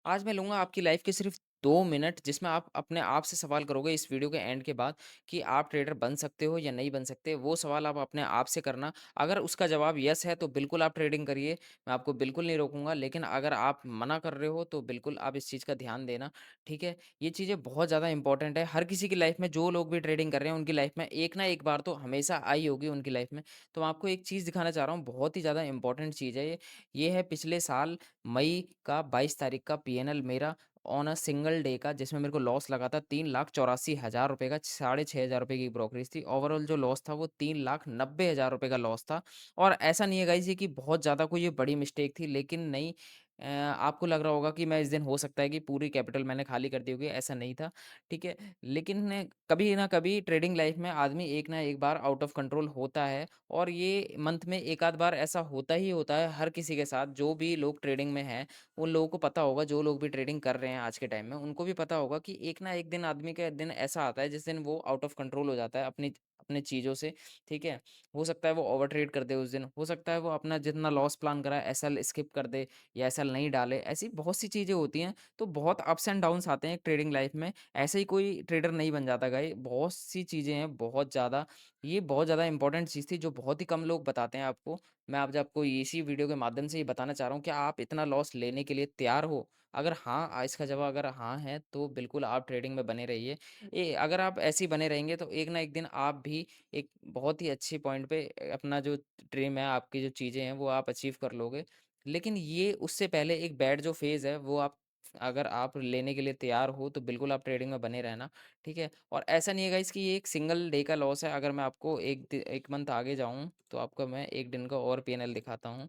आज मैं लूँगा आपकी लाइफ़ के सिर्फ़ 2 मिनट जिसमें आप अपने आप से सवाल करोगे इस वीडियो के एंड के बाद कि आप ट्रेडर बन सकते हो या नहीं बन सकते। वो सवाल आप अपने आप से करना। अगर उसका जवाब येस है तो बिल्कुल आप ट्रेडिंग करिए, मैं आपको बिल्कुल नहीं रोकूँगा। लेकिन अगर आप मना कर रहे हो तो बिल्कुल आप इस चीज़ का ध्यान देना, ठीक है? ये चीज़ें बहुत ज़्यादा इम्पोर्टेंट है। हर किसी की लाइफ़ में जो लोग भी ट्रेडिंग कर रहे हैं उनकी लाइफ़ में एक ना एक बार तो हमेशा आई होगी उनकी लाइफ़ में। तो मैं आपको एक चीज़ दिखाना चाह रहा हूँ, बहुत ही ज़्यादा इम्पोर्टेंट चीज़ है ये। ये है पिछले साल मई का 22 तारीख का पीएनएल मेरा ऑन अ सिंगल डे का, जिसमें मेरे को लॉस लगा था 3,84,000 रुपए का, 6,500 रुपए की ब्रोकरेज थी। ओवरऑल जो लॉस था वो 3,90,000 रुपए का लॉस था। और ऐसा नहीं है गाइज़ ये कि बहुत ज़्यादा कोई ये बड़ी मिस्टेक थी, लेकिन नहीं, आपको लग रहा होगा कि मैं इस दिन हो सकता है कि पूरी कैपिटल मैंने खाली कर दी होगी, ऐसा नहीं था, ठीक है? लेकिन कभी ना कभी ट्रेडिंग लाइफ़ में आदमी एक ना एक बार आउट ऑफ कंट्रोल होता है। और ये मंथ में एक आध बार ऐसा होता ही होता है हर किसी के साथ। जो भी लोग ट्रेडिंग में हैं, उन लोगों को पता होगा, जो लोग भी ट्रेडिंग कर रहे हैं आज के टाइम में, उनको भी पता होगा कि एक ना एक दिन आदमी का दिन ऐसा आता है जिस दिन वो आउट ऑफ कंट्रोल हो जाता है अपनी अपनी चीज़ों से, ठीक है? हो सकता है वो ओवर ट्रेड कर दे उस दिन, हो सकता है वो अपना जितना लॉस प्लान करा है एसएल स्किप कर दे या एसएल नहीं डाले, ऐसी बहुत सी चीज़ें होती हैं। तो बहुत अप्स एंड डाउन्स आते हैं ट्रेडिंग लाइफ में, ऐसे ही कोई ट्रेडर नहीं बन जाता गाइस, बहुत सी चीज़ें हैं, बहुत ज़्यादा। ये बहुत ज़्यादा इंपॉर्टेंट चीज़ थी जो बहुत ही कम लोग बताते हैं आपको। मैं आज आपको इसी वीडियो के माध्यम से ये बताना चाह रहा हूँ, क्या आप इतना लॉस लेने के लिए तैयार हो? अगर हाँ, इसका जवाब अगर हाँ है, तो बिल्कुल आप ट्रेडिंग में बने रहिए। अगर आप ऐसे ही बने रहेंगे तो एक ना एक दिन आप भी एक बहुत ही अच्छी पॉइंट पे अपना जो ड्रीम है, आपकी जो चीज़ें हैं, वो आप अचीव कर लोगे। लेकिन ये उससे पहले एक बैड जो फ़ेज़ है, वो आप अगर आप लेने के लिए तैयार हो, तो बिल्कुल आप ट्रेडिंग में बने रहना, ठीक है? और ऐसा नहीं है गाइस कि ये एक सिंगल डे का लॉस है। अगर मैं आपको 1 मंथ आगे जाऊँ, तो आपको मैं 1 दिन का और पीएनएल दिखाता हूँ।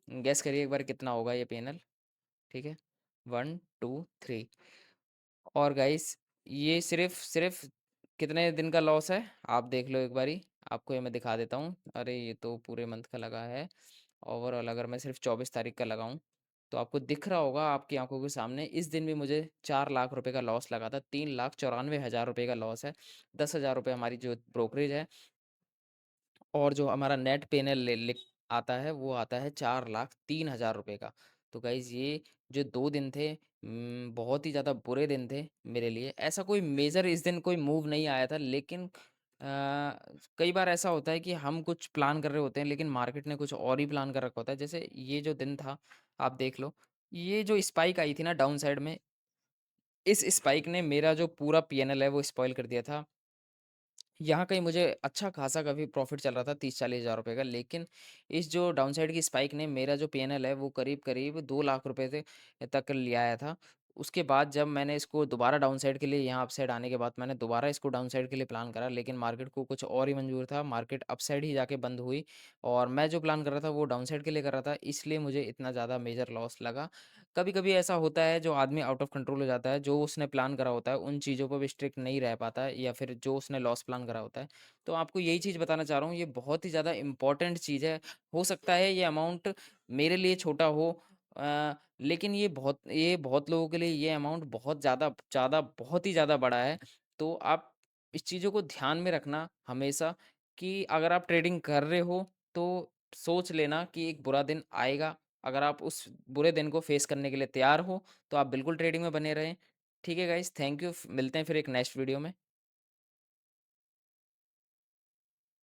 गेस करिए एक बार कितना होगा ये पीएनएल, ठीक है? 1, 2, 3 और गाइस ये सिर्फ़ कितने दिन का लॉस है, आप देख लो एक बारी। आपको ये मैं दिखा देता हूँ। अरे! ये तो पूरे मंथ का लगा है। ओवरऑल अगर मैं सिर्फ़ 24 तारीख का लगाऊँ, तो आपको दिख रहा होगा आपकी आँखों के सामने, इस दिन भी मुझे 4 लाख रुपए का लॉस लगा था। 3,94,000 रुपए का लॉस है। 10,000 रुपए हमारी जो ब्रोकरेज है। और जो हमारा नेट पेनल ले लिख आता है, वो आता है 4,03,000 रुपए का। तो गाइज़ ये जो 2 दिन थे, बहुत ही ज़्यादा बुरे दिन थे मेरे लिए। ऐसा कोई मेजर इस दिन कोई मूव नहीं आया था, लेकिन कई बार ऐसा होता है कि हम कुछ प्लान कर रहे होते हैं, लेकिन मार्केट ने कुछ और ही प्लान कर रखा होता है। जैसे ये जो दिन था, आप देख लो, ये जो स्पाइक आई थी ना डाउन साइड में, इस स्पाइक ने मेरा जो पूरा पीएनएल है, वो स्पॉइल कर दिया था। यहाँ कहीं मुझे अच्छा खासा काफ़ी प्रॉफ़िट चल रहा था 30-40 हज़ार रुपए का, लेकिन इस जो डाउनसाइड की स्पाइक ने मेरा जो पीएनएल है वो करीब-करीब 2 लाख रुपए तक ले आया था। उसके बाद जब मैंने इसको दोबारा डाउनसाइड के लिए, यहाँ अपसाइड आने के बाद मैंने दोबारा इसको डाउनसाइड के लिए प्लान करा, लेकिन मार्केट को कुछ और ही मंज़ूर था, मार्केट अपसाइड ही जाके बंद हुई और मैं जो प्लान कर रहा था वो डाउनसाइड के लिए कर रहा था, इसलिए मुझे इतना ज़्यादा मेजर लॉस लगा। कभी-कभी ऐसा होता है, जो आदमी आउट ऑफ कंट्रोल हो जाता है, जो उसने प्लान करा होता है, उन चीज़ों पे भी स्ट्रिक्ट नहीं रह पाता है, या फिर जो उसने लॉस प्लान करा होता है। तो आपको यही चीज़ बताना चाह रहा हूँ, ये बहुत ही ज़्यादा इम्पोर्टेंट चीज़ है। हो सकता है ये अमाउंट मेरे लिए छोटा हो, लेकिन ये बहुत लोगों के लिए ये अमाउंट बहुत ज़्यादा ज़्यादा बहुत ही ज़्यादा बड़ा है। तो आप इस चीज़ों को ध्यान में रखना हमेशा, कि अगर आप ट्रेडिंग कर रहे हो, तो सोच लेना कि एक बुरा दिन आएगा। अगर आप उस बुरे दिन को फेस करने के लिए तैयार हो, तो आप बिल्कुल ट्रेडिंग में बने रहें। ठीक है गाइज़, थैंक यू। मिलते हैं फिर एक नेक्स्ट वीडियो में।